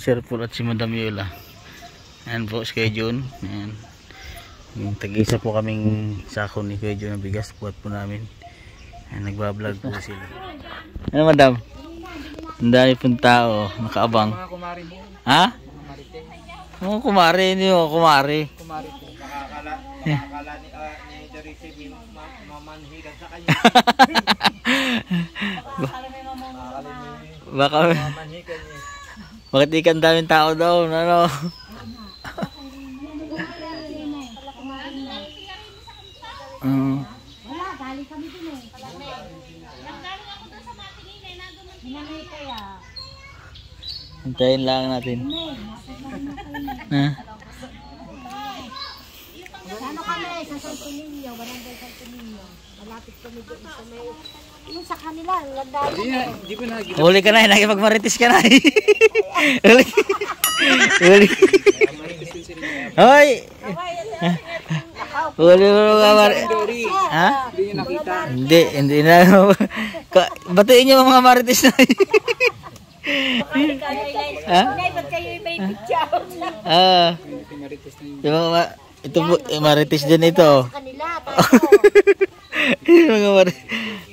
Sir Paul at si Madam Yola. Ayan po si Kuya Jun. Ayan. Tag-isa po kaming sako ni Kuya Jun na bigas. Buhat po namin. Ayan, nagbablog po sila. Ano Madam? Ang dami pong tao. Nakaabang. Mga kumari mo. Ha? Oo, kumari. Hindi mo kumari. Kumari po. Nakakala ni Dorisi mamanhigan sa kanya. Baka Mamanhigan niya. bakit ikan daming tao daw? Ano? Wala, galing kami dun eh. Naggaling ako dun sa matingin eh. Hinamay kaya. Hintayin lang natin. Ha? Ano kami sa Santo Niño, Barangay Santo Niño. Malapit kami doon sa may... Yung sa kanila, ang ganda. Hindi ko nakikita. Huli ka na, nakipagmaritis ka na. Huli. Huli. Hoy! Huli mo mga maritis. Ha? Hindi niya nakita. Hindi na. Batiin niyo mga maritis na. Ha? Ba't kayo may picture? Marites na yun. Yung mga, ito po, maritis din ito. Sa kanila, Yung mga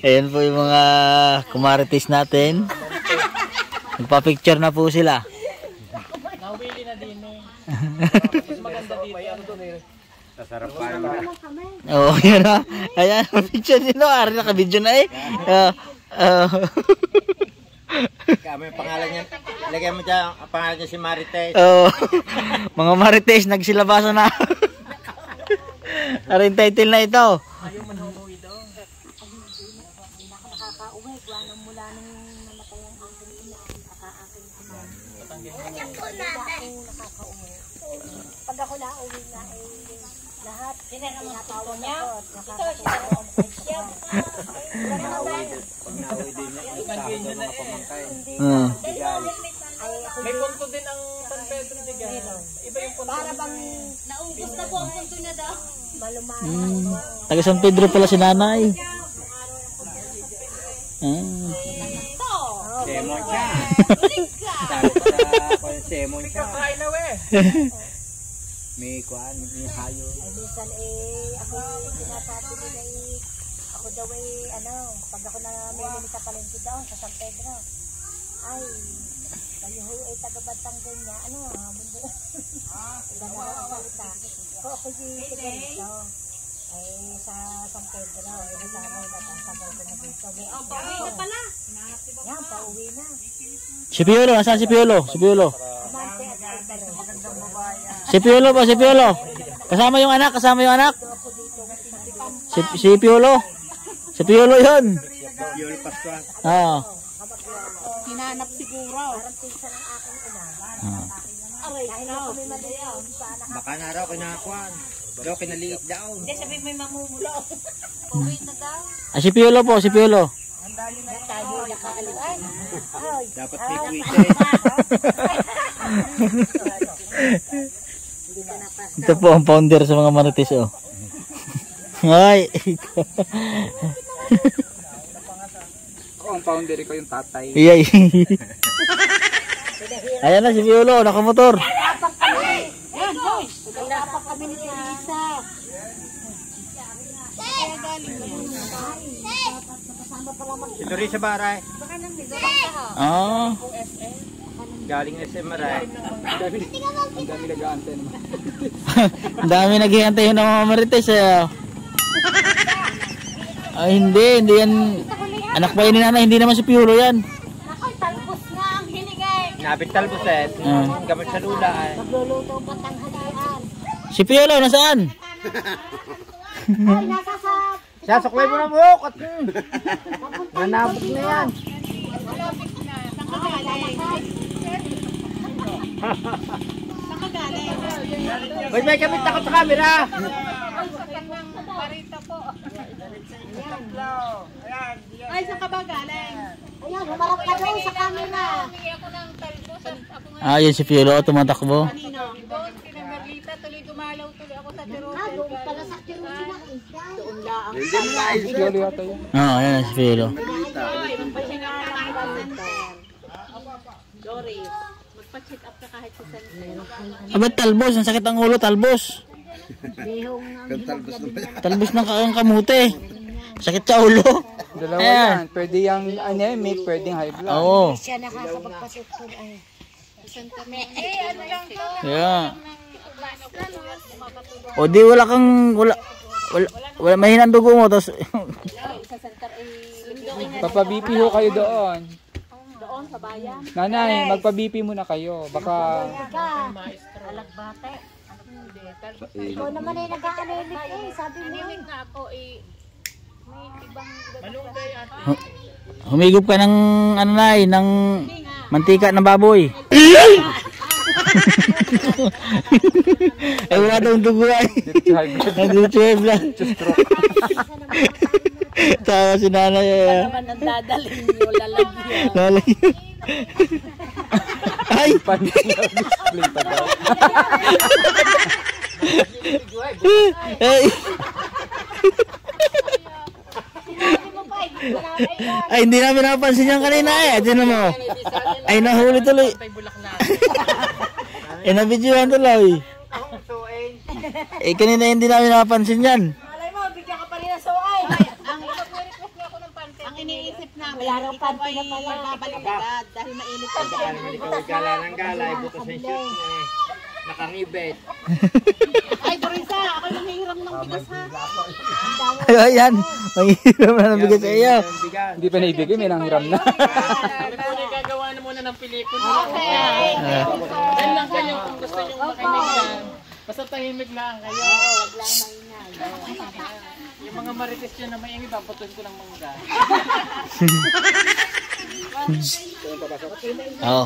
ayan po yung mga kumaritis natin. Nagpa-picture na po sila. Nawili na din eh. Maganda dito. Ano to eh? Sasarap pa naman. Oo, yun na. Ayan, picture nila. Ari naka-video na eh. May pangalan niya. Lagyan mo dyan ang pangalan niya si Marites. Mga marites, nagsilabasan na. Ari yung title na ito. Ayaw man humuwi daw. nakakauwi. Gawa nang mula nung namatay ang aking ina, nakaaking ina. Ako nakakauwi. Pag ako nauwi na lahat. Pinatawag niya. Pag nauwi din niya, itahan daw mga pamangkay. May punto din ang San Pedro de Gano. Iba yung punto. Para bang naubos na po ang punto niya daw. Malumana. Taga San Pedro pala si nanay. Semon siya. Semon siya. May kuan, may hayo. Ay, minsan ako sinasabi nila ako daw pag ako na may limita palengke daw sa San Pedro. Ay, kayo taga-Batang ganyan, mundo. Gano'n ang salita. Kung ako dito ganito, ay sa San Pedro, sana natasagal ko na dito. Pauwi na pala. Yan, pauwi na. Si Piolo, nasaan si Piolo? Si Piolo. Amante at Pedro. Si Piolo ba? Si Piolo. Kasama yung anak, kasama yung anak. Si Piolo. Si Piolo yun. Piolo Pascual. Oo. Hinanap siguro. Parang pinsa ng aking ina. Aray, kami madaya. Baka na raw kinakuan. Daw kinaliit daw. Hindi, sabi may mamumulo. Uwi na daw. Si Piolo po, si Piolo. Tayo nakaalis. Ay, Dapat may kwite. Ito po ang founder sa mga marites, oh. Ay. Ako ang founder ko yung tatay. Iyay. Ayan na si Piolo, nakamotor. yan, boy. Nagkakapak kami ni Teresa. Kaya galing yan. Kasama pala mag... Si Dorisa Baray. Baka nang nagdorang ka ha. Ah. Galing SM Maray. Ang dami nag-aantay naman. Ang dami naghihintay yung mga marites, eh. Ay, hindi yan. Anak pa yun ni nanay, hindi naman si Piolo yan. Ako'y talbos nga ang hinigay. Nabit talbuset. Gamit sa lula ay. Magluluto pa tanghalian. Si Piolo, nasaan? Ay, nasa sa... Sasaklay mo na buhok at nanabot na yan. Wait, may kamit ako sa camera. Ay, sa ka ba galing? Ayan, humarap ka doon sa camera. Ah, yun si Piolo, tumatakbo. Tuloy dumalaw tuloy ako sa Jerusalem. Doon pala sa Jerusalem. Doon lang. Oo, ayan si Piolo. Doris, magpa-check up ka kahit sa center. Abat talbos, ang sakit ang ulo, talbos. Bihong ang Talbos na Talbos ng kamote. Sakit sa ulo. Dalawa Ayan. yan. Pwede yung anemic, pwedeng high blood. Oo. siya nakakapagpasuktor ay. Ano lang to? Yeah. O di wala kang wala mahinang dugo mo tapos Sa center ay Papa-BP ho kayo doon. doon sa bayan. Nanay, magpa-BP muna kayo. Baka Alagbate. Ikaw naman ay nag-aanemic eh. Sabi mo. Anemic na ako eh. May ibang humigop ka ng ano na ng mantika ng baboy. Ay wala daw dugo ay. diretso high blood. Nandito high blood. Tawa si nanay. naman ang dadalhin nyo, lalagyan. Lalagyan. Ay! Display pa daw. Ay! Ay, hindi namin napansin yan kanina eh. Tignan mo. Ay, nahuli tuloy. Eh, nabidyohan tuloy. Eh, kanina hindi namin napansin yan. Malay mo, bigyan ka pa rin ng suay. Ang iniisip namin, Wala raw ikaw panty ay na pala. babaliktad dahil mainit pa siya. Ikaw ay gala ng gala, butas ng shoot mo eh. Nakangibet. Ay, Dorisa, ako nanghihiram ng bigas ha. Ayan, mangihiram na ng bigas sa iyo. Hindi pa naibigay, may nanghiram na. Kami po na gagawa na muna ng pelikula. Dahil lang kayo kung gusto nyo makinig yan. Basta tahimik lang kayo. Wag lang maingay. Yung mga marites dyan na maingay, babutuin ko ng mangga. Oo.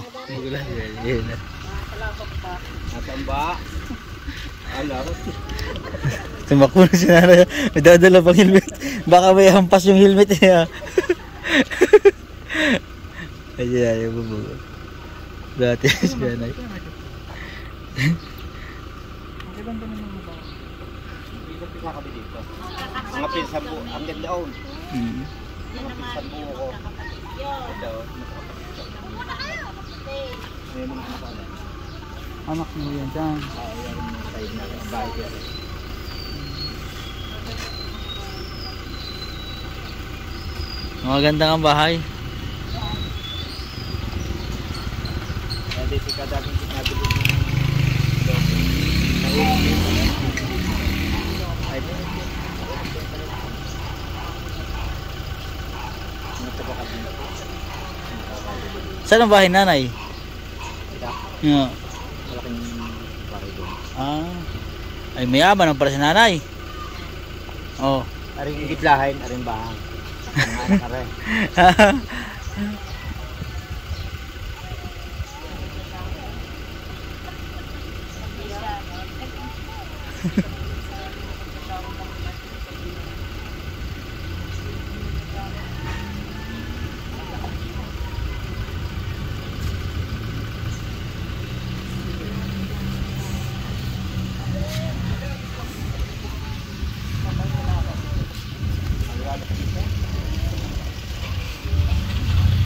Natamba. Alam. Tumakbo na si nanay. May dadala pang helmet. Baka may hampas yung helmet niya. Ayan, yung bubugo. Dati si nanay. Mga pinsan po, ang ganda on. Pinsan po ko. Anak mo yan dyan. Maganda ang bahay. Hindi si kadaming sinabili Saan ang bahay nanay? Yeah. malaking bahay doon. Ah. Ay mayaman ang para si nanay. Oh. Aring gitlahin, aring bahang. Mga anak are.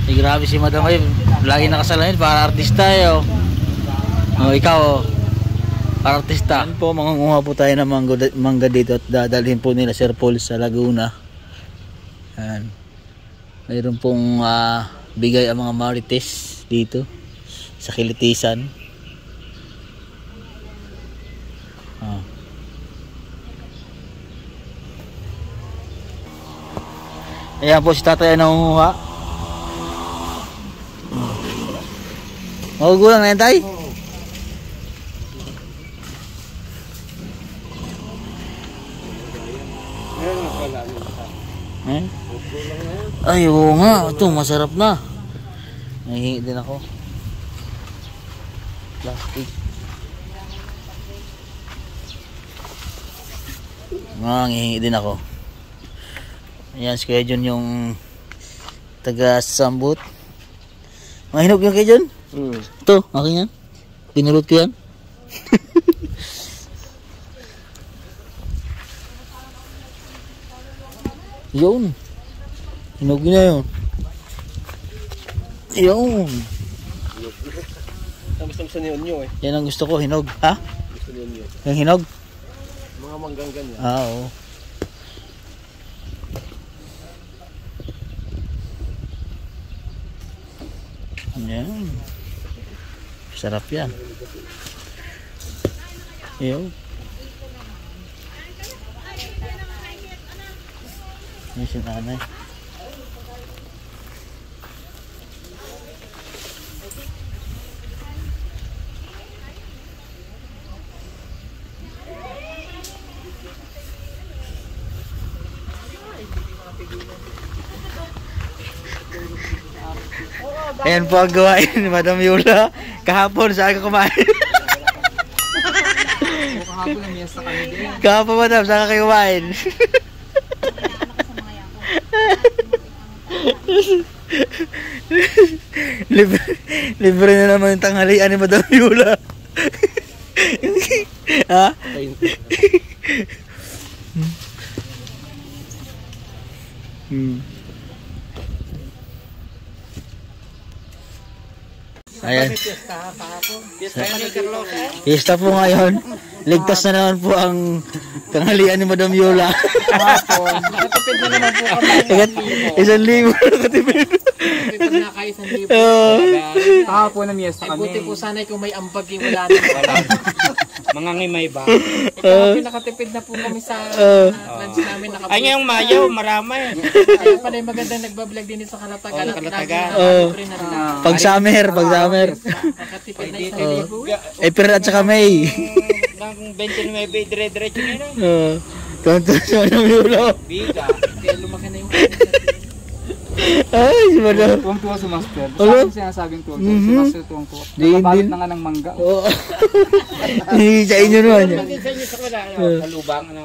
Ay, grabe si Madam ay lagi nakasalamin para artista eh. Oh. Oh, ikaw oh. Para artista. Yan po, mangunguha po tayo ng mangga dito at dadalhin po nila Sir Paul sa Laguna. Yan. Mayroon pong bigay ang mga marites dito sa Kilitisan. Oh. Ayan po si tatay na nangunguha. Magugulang na yan tay? Eh? Ay oo nga, ito masarap na. Nahihingi din ako. Plastic. Nahihingi din ako. Ayan, si Kuya Jun yung taga-sambut. Mahinog yung Kuya Jun? Ito, akin yan. Pinulot ko yan. Yun. Hinog na yun. Yun. Gusto niyo nyo eh. Yan ang gusto ko, hinog. Ha? Gusto niyo nyo. Yung hinog? Mga manggang ganyan. Oo. Yan. Sarap yan. Yo. Ini si nanay. Ayan po ang gawain ni Madam Yola. Kahapon saan ka kumain? Kahapon na miyas na kami din. Kahapon Madam, saan ka kayo kumain? libre na naman yung tanghalian ni Madam Yola. Ha? Ayan. Fiesta po ngayon. Ligtas na naman po ang tanghalian ni Madam Yola. Nakatipid na naman po kami. 1,000 nakatipid. Pag naka 1,000. Kahapon na miyas Ay buti po sanay kung may ambag yung wala na. Mga ngimay ba? Ikaw nakatipid na po kami sa lunch namin. Ay ngayong Mayo, marami. Ayun pala yung magandang nagbablog din sa Kalatagan. Kalatagan. Pag summer. Nakatipid na 1,000. April at saka May. Nang 29 dire-diretso na yun. Tonto sa Madam Yola. Biga. Kaya lumaki na yung Ay, si Madam. Tuwang-tuwa si Master. Hello? Saan sinasabing tuwang-tuwa? Si Master tuwang-tuwa. Di- Nakabalot di- na nga ng mangga. Oo. Sa inyo naman yan. Sa inyo sa wala. Kalubang, ano?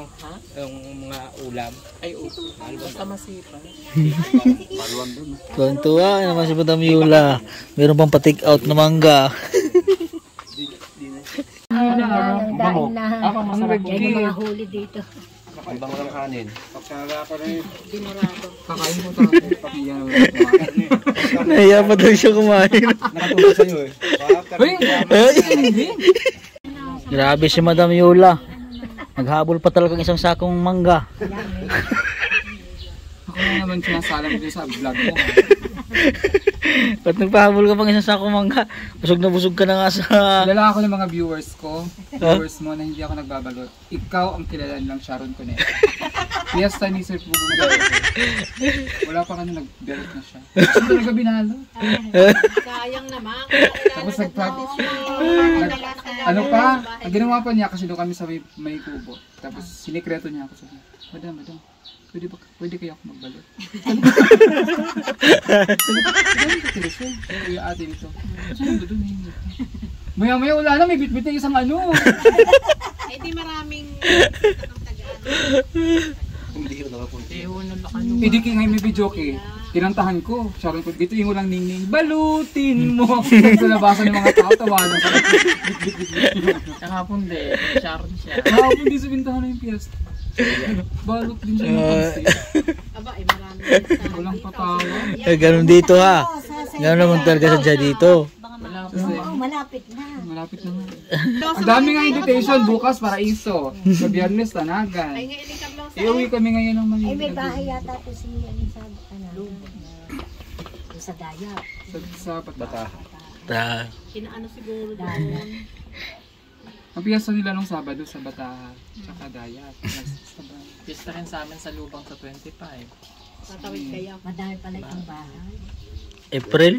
Yung mga ulam. ay uso. Basta masipa. Tuwa naman si Madam Yola. Meron pang pa-take out na mangga. Ang daing na. Ang Yan yung mga huli dito. Ang bango ng kanin. Kakain mo tayo. Iyan ang kumain. Nahiya pa daw siya kumain. Nakatulog sa'yo eh. Uy! Ay! Grabe si Madam Yola. Naghabol pa talagang isang sakong mangga. Ako na naman sinasalam ko sa vlog mo. Ba't nagpahabol ka pang isang sakong mangga? Busog na busog ka na nga sa... Kilala ako ng mga viewers ko. Viewers mo na hindi ako nagbabalot. Ikaw ang kilala ng Sharon Cuneta. Fiesta ni Sir Pugong. Wala pa ka na nagbalot na siya. Siya talaga binalo. Sayang naman. Tapos ano pa? Ang ginawa pa niya kasi doon kami sa may kubo. Tapos sinikreto niya ako sa Madam, pwede kaya ako magbalot? Kuya ate nito. Saan ba doon? Maya-maya wala na, may bit-bit na isang ano. Ay, di maraming Hindi ko nakapunta. Hindi kaya ngayon may video kay. Tinantahan ko. Sharon ko, dito yung walang ningning. Balutin mo! Sa labasan ng mga tao, tawanan sa Kahapon din. Sharon siya. kahapon di sa bintahan na yung piyesta. Balot din siya ng pansit. aba, ay maraming Walang patawa. Ganun dito ha. Ganun naman talaga sadya dito. Oo, malapit na. Malapit na nga. Ang dami nga invitation bukas para iso. Sa Biyernes, Tanagan. Ay, ngayon ka lang sa Iuwi kami ngayon ng Ay, may Manila. bahay yata ito si sa sa Daya. Sa Bataha. inaano siguro doon. Ang piyesta nila nung Sabado sa Bataha. Tsaka Dayat. Pista rin sa amin sa Lubang sa 25. Tatawid kaya. Madami pala itong bahay. April?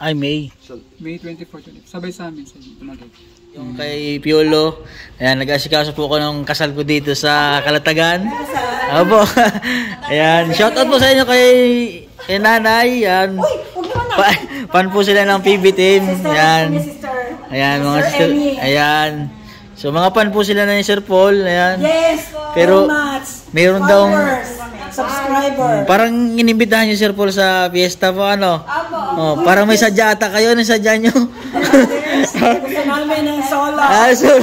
Ay, May. May 24, 25. Sabay sa amin sa Tumagay. Yung kay Piolo. Ayan, nag-asikaso po ko ng kasal ko dito sa Kalatagan. Opo. Ayan, shoutout po sa inyo kay nanay. Ayan. Pan po sila ng PB team. Ayan. Ayan, mga sister. Ayan. So, mga pan po sila na ni Sir Paul. Ayan. Yes, Pero, mayroon daw subscriber. parang inimbitahan niyo Sir Paul sa fiesta po, ano? Oh, parang may sadya ata kayo. Ano sadya niyo? Gusto namin ng solar. So,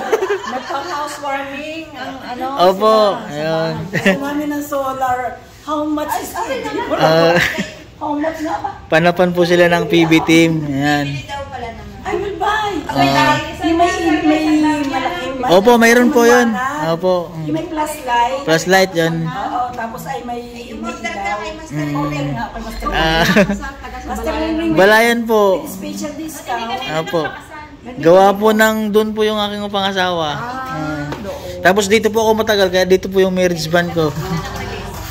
Nagpa-housewarming ang ano. opo. Ayun. Gusto namin ng solar. How much is it? How much na ba? Panapan po sila ng PB team. Ayan. I will buy. Yung may malaking Opo, mayroon po yun. Opo. Yung may flashlight. Flashlight yun. Oo, tapos ay may umiilaw. Okay nga kay Master Ah, Master Ring. balayan po. Special discount. Opo. Gawa po ng doon po yung aking pangasawa. Tapos dito po ako matagal, kaya dito po yung marriage band ko.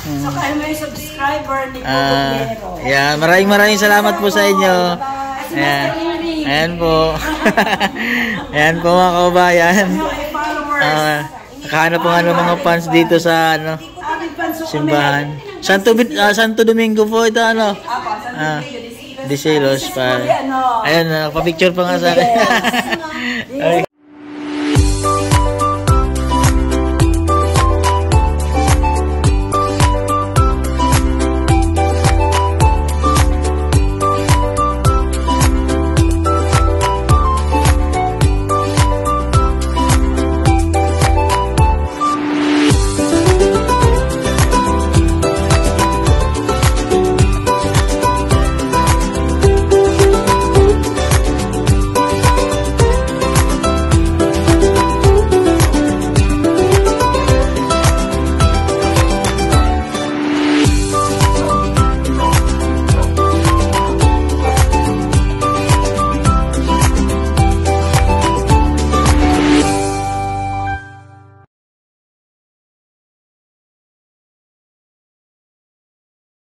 So kayo may subscriber ni Pugero. Yeah, maraming salamat po sa inyo. Ayan. Ayan po. Ayan po mga kababayan. Nakahanap po nga ng mga fans dito sa simbahan. Santo Domingo po ito Disilos pa. Ayan, pa-picture pa nga sa akin.